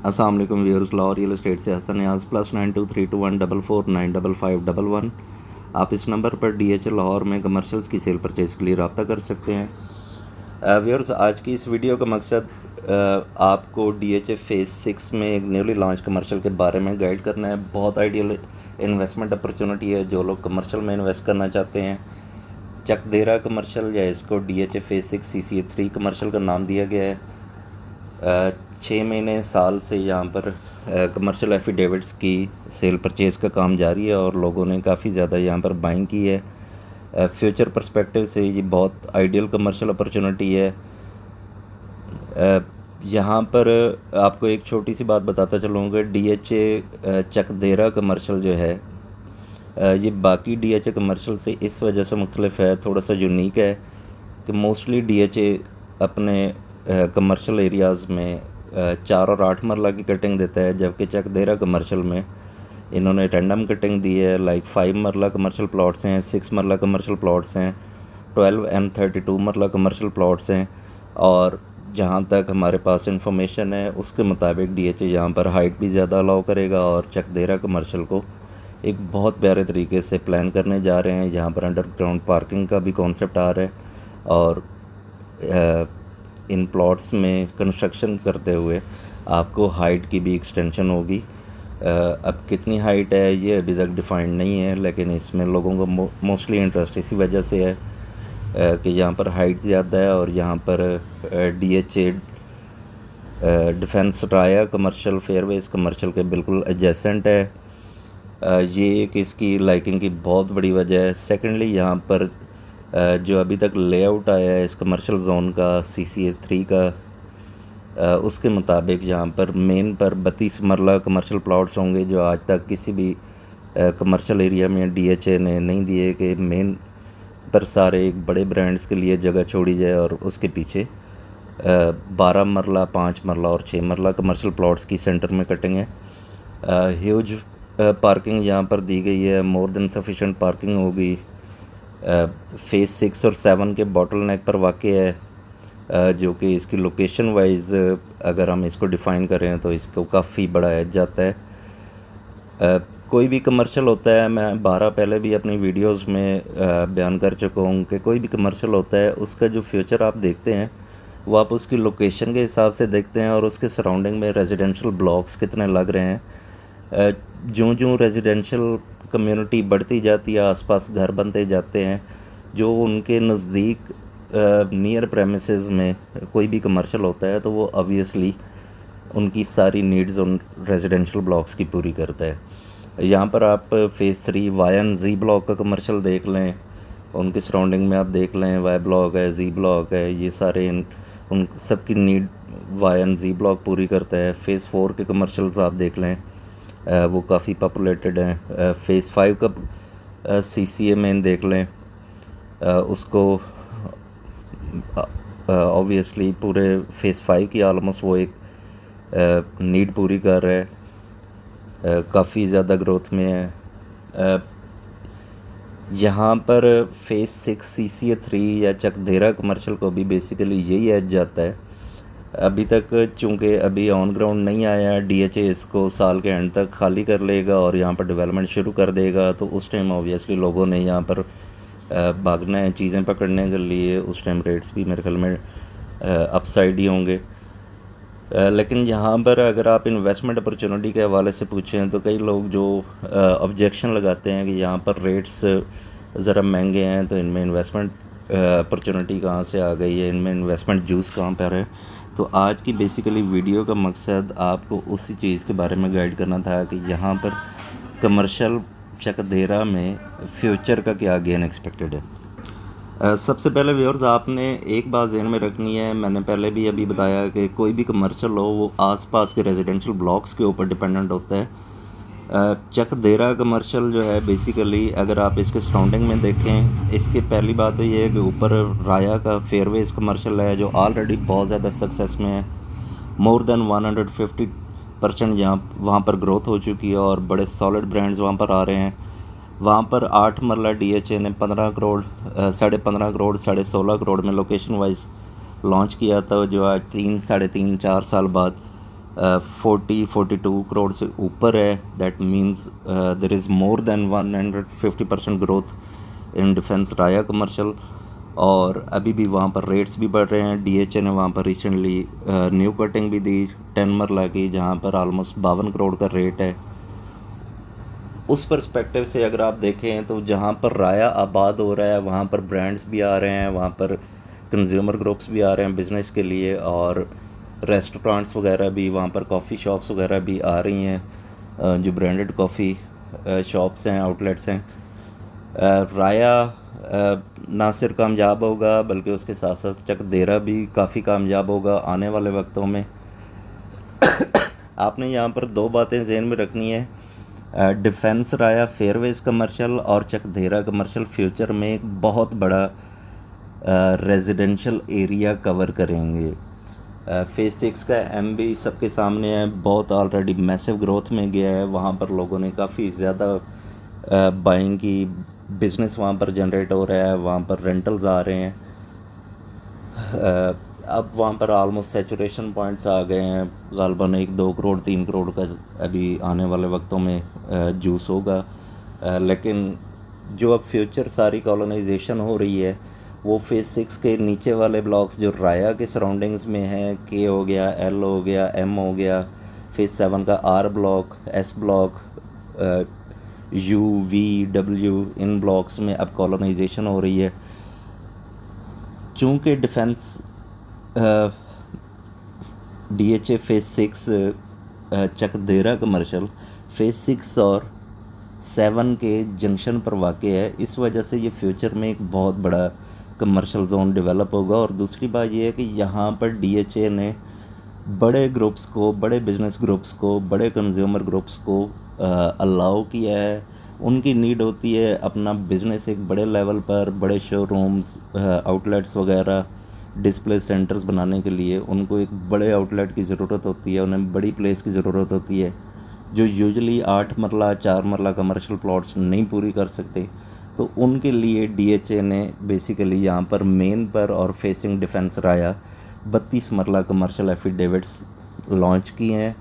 अस्सलाम वालेकुम viewers, Lahore real estate से हसन न्याज़ +9232144511। आप इस नंबर पर DHL लाहौर में कमर्शियल्स की सेल परचेज़ के लिए रब्ता कर सकते हैं। व्यूअर्स, आज की इस वीडियो का मकसद आपको DHA फ़ेज़ 6 में एक न्यूली लॉन्च कमर्शियल के बारे में गाइड करना है। बहुत आइडियल इन्वेस्टमेंट अपॉर्चुनिटी है जो लोग कमर्शियल में इन्वेस्ट करना चाहते हैं। चकदेरा कमर्शियल, या इसको DHA फ़ेज़ 6 CCA 3 कमर्शियल का नाम दिया गया है। 6 महीने साल से यहाँ पर कमर्शियल एफिडेविट्स की सेल परचेज़ का काम जारी है और लोगों ने काफ़ी ज़्यादा यहाँ पर बाइंग की है। फ्यूचर पर्सपेक्टिव से ये बहुत आइडियल कमर्शियल अपॉर्चुनिटी है। यहाँ पर आपको एक छोटी सी बात बताता चलूँगा। DHA चकदेरा कमर्शियल जो है, ये बाकी DHA कमर्शियल से इस वजह से मुख्तलिफ है, थोड़ा सा यूनिक है कि मोस्टली DHA अपने कमर्शियल एरियाज़ में 4 और 8 मरला की कटिंग देता है, जबकि चकदेरा कमर्शियल में इन्होंने रैंडम कटिंग दी है। लाइक 5 मरला कमर्शियल प्लॉट्स हैं, 6 मरला कमर्शियल प्लॉट्स हैं, 12 and 32 मरला कमर्शियल प्लॉट्स हैं। और जहाँ तक हमारे पास इंफॉर्मेशन है उसके मुताबिक DHA यहाँ पर हाइट भी ज़्यादा अलाउ करेगा और चकदेरा कमर्शियल को एक बहुत प्यारे तरीके से प्लान करने जा रहे हैं। यहाँ पर अंडरग्राउंड पार्किंग का भी कॉन्सेप्ट आ रहा है और इन प्लॉट्स में कंस्ट्रक्शन करते हुए आपको हाइट की भी एक्सटेंशन होगी। अब कितनी हाइट है ये अभी तक डिफाइंड नहीं है, लेकिन इसमें लोगों को मोस्टली इंटरेस्ट इसी वजह से है कि यहाँ पर हाइट ज़्यादा है और यहाँ पर DHA डिफेंस राया कमर्शियल फेयरवेज कमर्शियल के बिल्कुल एडजेसेंट है। ये एक इसकी लाइकिंग की बहुत बड़ी वजह है। सेकेंडली, यहाँ पर जो अभी तक लेआउट आया है इस कमर्शियल जोन का CCA 3 का, उसके मुताबिक यहाँ पर मेन पर 32 मरला कमर्शियल प्लॉट्स होंगे, जो आज तक किसी भी कमर्शियल एरिया में DHA ने नहीं दिए कि मेन पर सारे एक बड़े ब्रांड्स के लिए जगह छोड़ी जाए और उसके पीछे 12 मरला, 5 मरला और 6 मरला कमर्शियल प्लॉट्स की सेंटर में कटिंग है। ह्यूज पार्किंग यहाँ पर दी गई है, मोर देन सफिशेंट पार्किंग होगी। फ़ेज़ 6 और 7 के बॉटल नेक पर वाक़ई है, जो कि इसकी लोकेशन वाइज अगर हम इसको डिफ़ाइन करें तो इसको काफ़ी बड़ा एज जाता है। कोई भी कमर्शियल होता है, मैं 12 पहले भी अपनी वीडियोस में बयान कर चुका हूँ कि कोई भी कमर्शियल होता है उसका जो फ्यूचर आप देखते हैं वो आप उसकी लोकेशन के हिसाब से देखते हैं और उसके सराउंडिंग में रेजिडेंशियल ब्लॉक्स कितने लग रहे हैं। ज्यों ज्यों रेजिडेंशियल कम्युनिटी बढ़ती जाती है, आसपास घर बनते जाते हैं, जो उनके नज़दीक नियर प्रेमिसेस में कोई भी कमर्शियल होता है तो वो ऑब्वियसली उनकी सारी नीड्स उन रेजिडेंशियल ब्लॉक्स की पूरी करता है। यहाँ पर आप फ़ेज़ 3 वाई एंड जी ब्लॉक का कमर्शियल देख लें, उनके सराउंडिंग में आप देख लें, वाई ब्लॉक है, जी ब्लॉक है, ये सारे उन सब की नीड वाई एंड जी ब्लॉक पूरी करता है। फ़ेज़ 4 के कमर्शियल्स आप देख लें, वो काफ़ी पॉपुलेटेड हैं। फ़ेज़ 5 का CCA में देख लें, उसको ऑब्वियसली पूरे फ़ेज़ 5 की आलमोस्ट वो एक नीड पूरी कर रहा है, काफ़ी ज़्यादा ग्रोथ में है। यहाँ पर फ़ेज़ 6 CCA 3 या चकदेरा कमर्शियल को भी बेसिकली यही एज जाता है। अभी तक चूँकि अभी ऑन ग्राउंड नहीं आया, DHA इसको साल के एंड तक खाली कर लेगा और यहाँ पर डेवलपमेंट शुरू कर देगा, तो उस टाइम ऑब्वियसली लोगों ने यहाँ पर भागना है चीज़ें पकड़ने के लिए। उस टाइम रेट्स भी मेरे ख्याल में अपसाइड ही होंगे। लेकिन यहाँ पर अगर आप इन्वेस्टमेंट अपॉर्चुनिटी के हवाले से पूछें तो कई लोग जो ऑब्जेक्शन लगाते हैं कि यहाँ पर रेट्स ज़रा महंगे हैं, तो इनमें इन्वेस्टमेंट अपॉर्चुनिटी कहाँ से आ गई है, इनमें इन्वेस्टमेंट जूस कहाँ पर है। तो आज की बेसिकली वीडियो का मकसद आपको उसी चीज़ के बारे में गाइड करना था कि यहाँ पर कमर्शियल चकदेरा में फ्यूचर का क्या गेन एक्सपेक्टेड है। सबसे पहले व्यूअर्स, आपने एक बात ज़हन में रखनी है, मैंने पहले भी अभी बताया कि कोई भी कमर्शियल हो वो आसपास के रेजिडेंशियल ब्लॉक्स के ऊपर डिपेंडेंट होता है। चकदेरा कमर्शियल जो है बेसिकली अगर आप इसके सराउंडिंग में देखें, इसकी पहली बात तो ये है कि ऊपर राया का फेयरवेज कमर्शियल है जो ऑलरेडी बहुत ज़्यादा सक्सेस में है। मोर देन 150% यहाँ वहाँ पर ग्रोथ हो चुकी है और बड़े सॉलिड ब्रांड्स वहाँ पर आ रहे हैं। वहाँ पर 8 मरला DHA ने 15 करोड़ 15.5 करोड़ 16.5 करोड़ में लोकेशन वाइज लॉन्च किया था, जो आज 3 साढ़े 3 4 साल बाद 40-42 करोड़ से ऊपर है। That means there is more than 150% growth in defence Raya commercial. और अभी भी वहाँ पर रेट्स भी बढ़ रहे हैं। डीएचए ने वहाँ पर रिसेंटली न्यू कटिंग भी दी 10 मरला की, जहाँ पर ऑलमोस्ट 52 करोड़ का रेट है। उस पर्सपेक्टिव से अगर आप देखें तो जहाँ पर राया आबाद हो रहा है वहाँ पर ब्रांड्स भी आ रहे हैं, वहाँ पर कंज्यूमर ग्रुप्स भी आ रहे हैं बिज़नेस के लिए, और रेस्टोरेंट्स वगैरह भी, वहाँ पर कॉफ़ी शॉप्स वगैरह भी आ रही हैं, जो ब्रांडेड कॉफ़ी शॉप्स हैं, आउटलेट्स हैं। राया ना सिर्फ कामयाब होगा बल्कि उसके साथ साथ चक देरा भी काफ़ी कामयाब होगा आने वाले वक्तों में। आपने यहाँ पर दो बातें जहन में रखनी है, डिफेंस राया फेयरवेज कमर्शियल और चक देरा कमर्शियल फ्यूचर में एक बहुत बड़ा रेजिडेंशियल एरिया कवर करेंगे। फेज़ 6 का एमबी सबके सामने है, बहुत ऑलरेडी मैसिव ग्रोथ में गया है। वहाँ पर लोगों ने काफ़ी ज़्यादा बाइंग की, बिज़नेस वहाँ पर जनरेट हो रहा है, वहाँ पर रेंटल्स आ रहे हैं। अब वहाँ पर ऑलमोस्ट सैचुरेशन पॉइंट्स आ गए हैं, ग़ालिबन 1-2 करोड़ 3 करोड़ का अभी आने वाले वक्तों में जूस होगा। लेकिन जो अब फ्यूचर सारी कॉलोनाइजेशन हो रही है वो फेज़ 6 के नीचे वाले ब्लॉक्स जो राया के सराउंडिंग्स में हैं, के हो गया, एल हो गया, एम हो गया, फेज़ 7 का R block, S block, U, V, W, इन ब्लॉक्स में अब कॉलोनाइजेशन हो रही है। चूँकि डिफेंस डीएचए फेज़ 6 चक देरा कमर्शियल फेज़ 6 और 7 के जंक्शन पर वाक़े है, इस वजह से ये फ्यूचर में एक बहुत बड़ा कमर्शियल जोन डेवलप होगा। और दूसरी बात ये है कि यहाँ पर डीएचए ने बड़े ग्रुप्स को, बड़े बिज़नेस ग्रुप्स को, बड़े कंज्यूमर ग्रुप्स को अलाउ किया है। उनकी नीड होती है अपना बिज़नेस एक बड़े लेवल पर, बड़े शोरूम्स, आउटलेट्स वगैरह, डिस्प्ले सेंटर्स बनाने के लिए उनको एक बड़े आउटलेट की ज़रूरत होती है, उन्हें बड़ी प्लेस की ज़रूरत होती है, जो यूजुअली 8 मरला 4 मरला कमर्शियल प्लॉट्स नहीं पूरी कर सकते। तो उनके लिए डीएचए ने बेसिकली यहाँ पर मेन पर और फेसिंग डिफेंस राया 32 मरला कमर्शियल एफिडेविट्स लॉन्च किए हैं।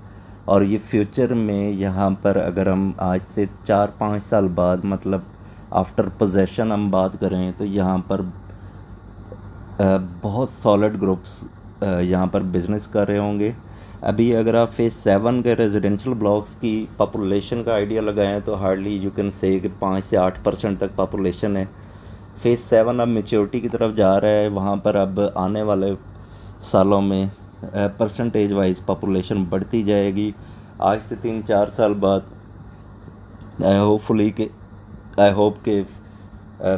और ये फ्यूचर में यहाँ पर अगर हम आज से 4-5 साल बाद, मतलब आफ्टर पोजेशन हम बात करें, तो यहाँ पर बहुत सॉलिड ग्रुप्स यहाँ पर बिज़नेस कर रहे होंगे। अभी अगर आप फेज़ 7 के रेजिडेंशियल ब्लॉक्स की पॉपुलेशन का आइडिया लगाएं तो हार्डली यू कैन से कि 5 से 8% तक पॉपुलेशन है। फेज़ 7 अब मेच्योरिटी की तरफ जा रहा है, वहाँ पर अब आने वाले सालों में परसेंटेज वाइज पॉपुलेशन बढ़ती जाएगी। आज से 3-4 साल बाद आई होप के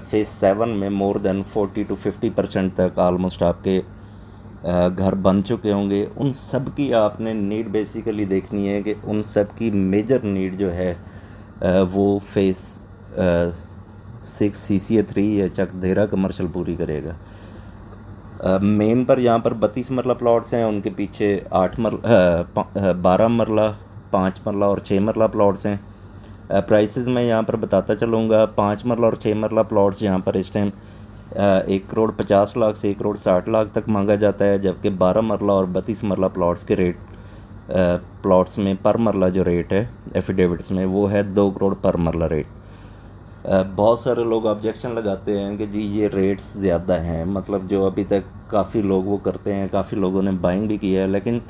फेज़ 7 में मोर देन 40-50% तक ऑलमोस्ट आपके घर बन चुके होंगे। उन सब की आपने नीड बेसिकली देखनी है कि उन सब की मेजर नीड जो है वो फेज़ 6 CCA3 या चक देरा कमर्शियल पूरी करेगा। मेन पर यहाँ पर 32 मरला प्लॉट्स हैं, उनके पीछे 12 मरला, 5 मरला और 6 मरला प्लॉट्स हैं। प्राइसेस मैं यहाँ पर बताता चलूँगा। 5 मरला और 6 मरला प्लॉट्स यहाँ पर इस टाइम 1,50,00,000 से 1,60,00,000 तक मांगा जाता है, जबकि 12 मरला और 32 मरला प्लॉट्स के रेट प्लॉट्स में पर मरला जो रेट है एफिडेविट्स में वो है 2 करोड़ पर मरला रेट। बहुत सारे लोग ऑब्जेक्शन लगाते हैं कि जी ये रेट्स ज़्यादा हैं, मतलब जो अभी तक काफ़ी लोग वो करते हैं, काफ़ी लोगों ने बाइंग भी की है। लेकिन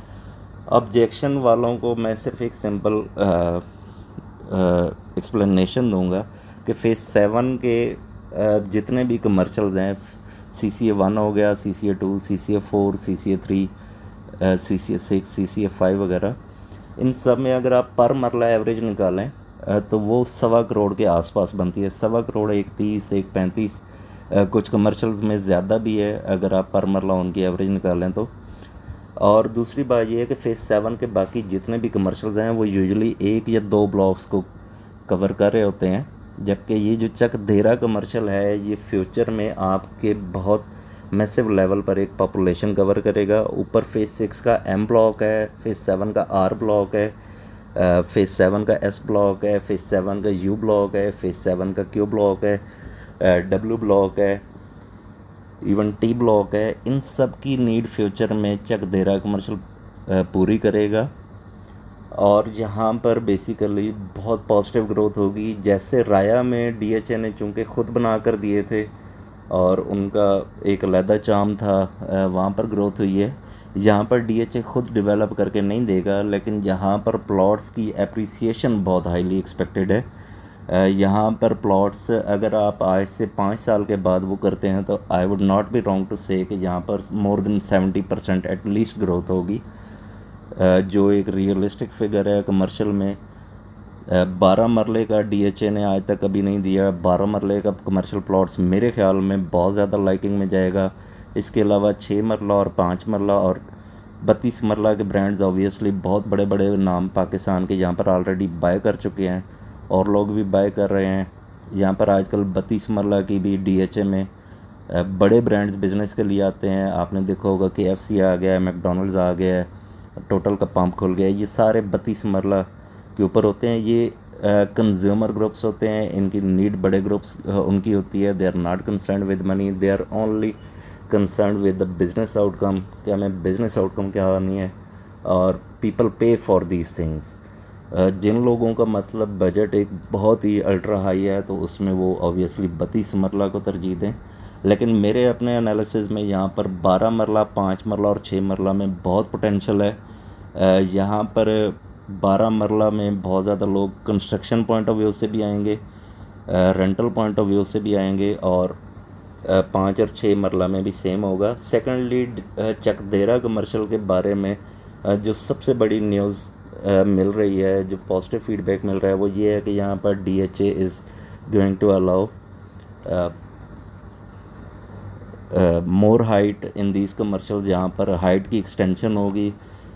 ऑब्जेक्शन वालों को मैं सिर्फ एक सिंपल एक्सप्लेनेशन दूंगा कि फेज़ 7 के जितने भी कमर्शियल्स हैं, CCA1 हो गया, CCA2, CCA4, CCA3, CCA6, CCA5 वगैरह, इन सब में अगर आप पर मरला एवरेज निकालें तो वो 1.25 करोड़ के आसपास बनती है। 1.25 करोड़, 1.30, 1.35, कुछ कमर्शियल्स में ज़्यादा भी है अगर आप पर मरला उनकी एवरेज निकालें तो। और दूसरी बात ये है कि फेज़ 7 के बाकी जितने भी कमर्शियल्स हैं वो यूजुअली 1 या 2 ब्लॉक्स को कवर कर रहे होते हैं, जबकि ये जो चक देरा कमर्शियल है ये फ्यूचर में आपके बहुत मैसिव लेवल पर एक पॉपुलेशन कवर करेगा। ऊपर फेज़ 6 का एम ब्लॉक है, फेज़ 7 का आर ब्लॉक है, फेज़ 7 का एस ब्लॉक है, फेज़ 7 का यू ब्लॉक है, फेज़ 7 का क्यू ब्लॉक है, डब्ल्यू ब्लॉक है, इवन टी ब्लॉक है। इन सब की नीड फ्यूचर में चक देरा कमर्शियल पूरी करेगा। और यहाँ पर बेसिकली बहुत पॉजिटिव ग्रोथ होगी। जैसे राया में डीएचए ने चूँकि ख़ुद बना कर दिए थे और उनका एक अलहदा चार्म था, वहाँ पर ग्रोथ हुई है। यहाँ पर डीएचए ख़ुद डेवलप करके नहीं देगा, लेकिन यहाँ पर प्लॉट्स की एप्रिसिएशन बहुत हाईली एक्सपेक्टेड है। यहाँ पर प्लॉट्स अगर आप आज से 5 साल के बाद वो करते हैं तो I would not be wrong to say कि यहाँ पर मोर देन 70% एटलीस्ट ग्रोथ होगी, जो एक रियलिस्टिक फिगर है कमर्शियल में। 12 मरले का डीएचए ने आज तक कभी नहीं दिया। 12 मरले का कमर्शियल प्लॉट्स मेरे ख्याल में बहुत ज़्यादा लाइकिंग में जाएगा। इसके अलावा 6 मरला और 5 मरला और 32 मरला के ब्रांड्स ऑब्वियसली बहुत बड़े बड़े नाम पाकिस्तान के यहाँ पर ऑलरेडी बाय कर चुके हैं और लोग भी बाय कर रहे हैं। यहाँ पर आजकल 32 मरला की भी डीएचए में बड़े ब्रांड्स बिज़नेस के लिए आते हैं। आपने देखा होगा KFC आ गया है, मैकडॉनल्ड्स आ गया है, टोटल का पंप खुल गया है। ये सारे 32 मरला के ऊपर होते हैं। ये कंज्यूमर ग्रुप्स होते हैं, इनकी नीड बड़े ग्रुप्स उनकी होती है। They are not concern with money, they are only concern with the business outcome कि हमें बिज़नेस आउटकम क्या आनी है, और पीपल पे फॉर दीज थिंग्स। जिन लोगों का मतलब बजट एक बहुत ही अल्ट्रा हाई है तो उसमें वो ऑब्वियसली 32 मरला को तरजीह दें। लेकिन मेरे अपने एनालिसिस में यहाँ पर 12 मरला, 5 मरला और 6 मरला में बहुत पोटेंशियल है। यहाँ पर 12 मरला में बहुत ज़्यादा लोग कंस्ट्रक्शन पॉइंट ऑफ व्यू से भी आएंगे, रेंटल पॉइंट ऑफ व्यू से भी आएंगे, और 5 और 6 मरला में भी सेम होगा। सेकेंडली चकदेरा कमर्शियल के बारे में जो सबसे बड़ी न्यूज़ मिल रही है, जो पॉजिटिव फीडबैक मिल रहा है, वो ये है कि यहाँ पर DHA is going to allow more height in these commercial. जहाँ पर हाइट की एक्सटेंशन होगी।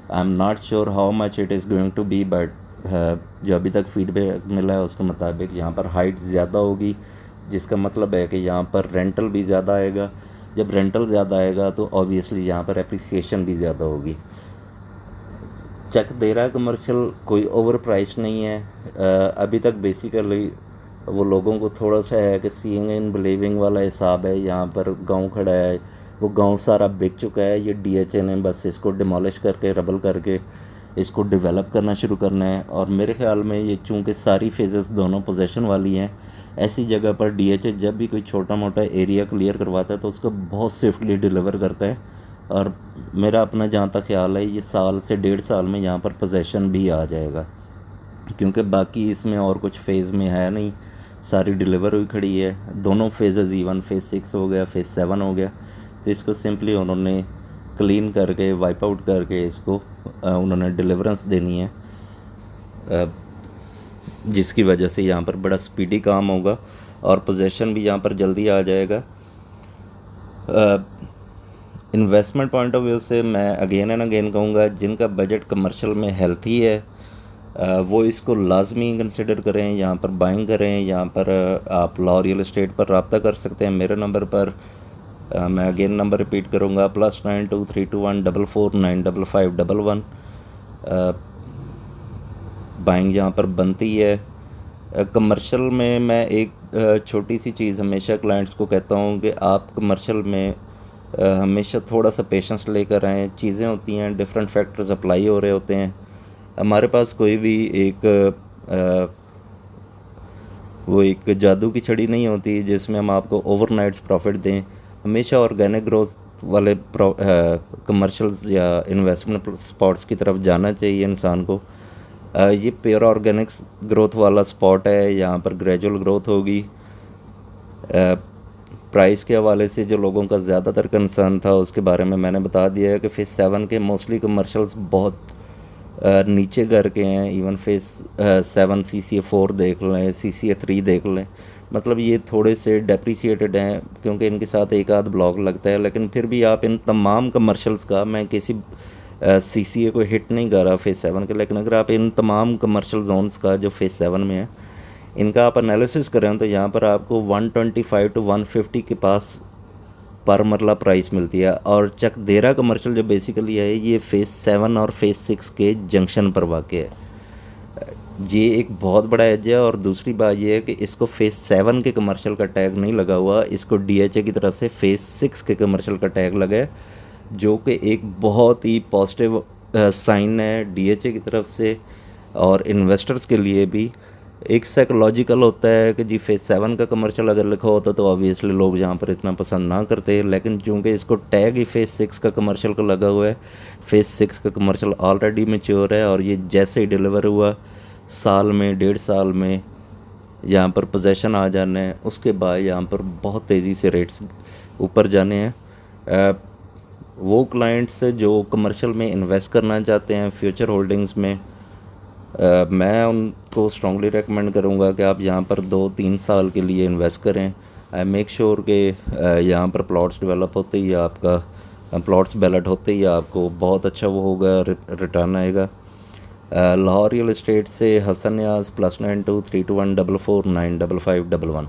I am not sure how much it is going to be, but जो अभी तक फीडबैक मिला है उसके मुताबिक यहाँ पर हाइट ज़्यादा होगी, जिसका मतलब है कि यहाँ पर रेंटल भी ज़्यादा आएगा। जब रेंटल ज़्यादा आएगा तो ऑब्वियसली यहाँ पर एप्रिसिएशन भी ज़्यादा होगी। चकदेरा कमर्शियल कोई ओवर प्राइस नहीं है। अभी तक बेसिकली वो लोगों को थोड़ा सा है कि सीइंग इन बिलीविंग वाला हिसाब है। यहाँ पर गांव खड़ा है, वो गांव सारा बिक चुका है। ये डीएचए ने बस इसको डिमोलिश करके, रबल करके इसको डेवलप करना शुरू करना है। और मेरे ख्याल में ये चूँकि सारी फेजेस दोनों पोजीशन वाली हैं, ऐसी जगह पर डीएचए जब भी कोई छोटा मोटा एरिया क्लियर करवाता है तो उसको बहुत स्विफ्टली डिलीवर करता है। और मेरा अपना जहाँ तक ख्याल है ये साल से 1.5 साल में यहाँ पर पोजेशन भी आ जाएगा, क्योंकि बाकी इसमें और कुछ फ़ेज़ में है नहीं, सारी डिलीवर हुई खड़ी है। दोनों फेजेस, इवन फेज़ 6 हो गया, फेज़ 7 हो गया, तो इसको सिंपली उन्होंने क्लीन करके, वाइप आउट करके इसको उन्होंने डिलीवरेंस देनी है, जिसकी वजह से यहाँ पर बड़ा स्पीडी काम होगा और पोजेशन भी यहाँ पर जल्दी आ जाएगा। इन्वेस्टमेंट पॉइंट ऑफ व्यू से मैं अगेन एंड अगेन कहूँगा, जिनका बजट कमर्शियल में हेल्थी है वो इसको लाजमी कंसिडर करें, यहाँ पर बाइंग करें। यहाँ पर आप लॉ रियल एस्टेट पर रब्ता कर सकते हैं मेरे नंबर पर। मैं अगेन नंबर रिपीट करूँगा, +923214495511। बाइंग यहाँ पर बनती है। कमर्शियल में मैं एक छोटी सी चीज़ हमेशा क्लाइंट्स को कहता हूँ कि आप कमर्शियल में हमेशा थोड़ा सा पेशेंस लेकर आएँ। चीज़ें होती हैं, डिफरेंट फैक्टर्स अप्लाई हो रहे होते हैं। हमारे पास कोई भी वो एक जादू की छड़ी नहीं होती जिसमें हम आपको ओवरनाइट्स प्रॉफिट दें। हमेशा ऑर्गेनिक ग्रोथ वाले कमर्शियल्स या इन्वेस्टमेंट स्पॉट्स की तरफ जाना चाहिए इंसान को। ये प्योर ऑर्गेनिक्स ग्रोथ वाला स्पॉट है, यहाँ पर ग्रेजुअल ग्रोथ होगी। प्राइस के हवाले से जो लोगों का ज़्यादातर कंसर्न था उसके बारे में मैंने बता दिया है कि फेज़ 7 के मोस्टली कमर्शियल्स बहुत नीचे करके हैं। इवन फेज़ 7 CCA 4 देख लें, CCA 3 देख लें, मतलब ये थोड़े से डेप्रिसिएटेड हैं क्योंकि इनके साथ एक आध ब्लॉक लगता है। लेकिन फिर भी आप इन तमाम कमर्शियल्स का, मैं किसी CCA को हिट नहीं कर रहा फेज़ 7 के, लेकिन अगर आप इन तमाम कमर्शियल जोन्स का जो फेज़ 7 में है इनका आप एनालिसिस करें तो यहाँ पर आपको 125 to 150 के पास पर मरला प्राइस मिलती है। और चकदेरा कमर्शियल जो बेसिकली है ये फेज़ 7 और फेज़ 6 के जंक्शन पर वाक़ है। ये एक बहुत बड़ा एज है। और दूसरी बात ये है कि इसको फेज़ 7 के कमर्शियल का टैग नहीं लगा हुआ, इसको DHA की तरफ से फेज़ 6 के कमर्शियल का टैग लगा है, जो कि एक बहुत ही पॉजिटिव साइन है DHA की तरफ से। और इन्वेस्टर्स के लिए भी एक साइकोलॉजिकल होता है कि जी फेज़ 7 का कमर्शियल अगर लिखा होता तो ऑब्वियसली लोग यहाँ पर इतना पसंद ना करते, लेकिन चूँकि इसको टैग ही फेज़ 6 का कमर्शियल का लगा हुआ है, फेज़ 6 का कमर्शियल ऑलरेडी मैच्योर है और ये जैसे ही डिलीवर हुआ साल में 1.5 साल में यहाँ पर पोजेसन आ जाना है, उसके बाद यहाँ पर बहुत तेज़ी से रेट्स ऊपर जाने हैं। वो क्लाइंट्स जो कमर्शियल में इन्वेस्ट करना चाहते हैं फ्यूचर होल्डिंग्स में, मैं उनको स्ट्रॉन्गली रेकमेंड करूँगा कि आप यहाँ पर 2-3 साल के लिए इन्वेस्ट करें। आई मेक श्योर कि यहाँ पर प्लॉट्स डेवलप होते ही आपका प्लॉट्स बैलेट होते ही आपको बहुत अच्छा वो होगा, रिटर्न आएगा। लाहौर रियल एस्टेट से हसन नियाज़ +92 321 44 95511।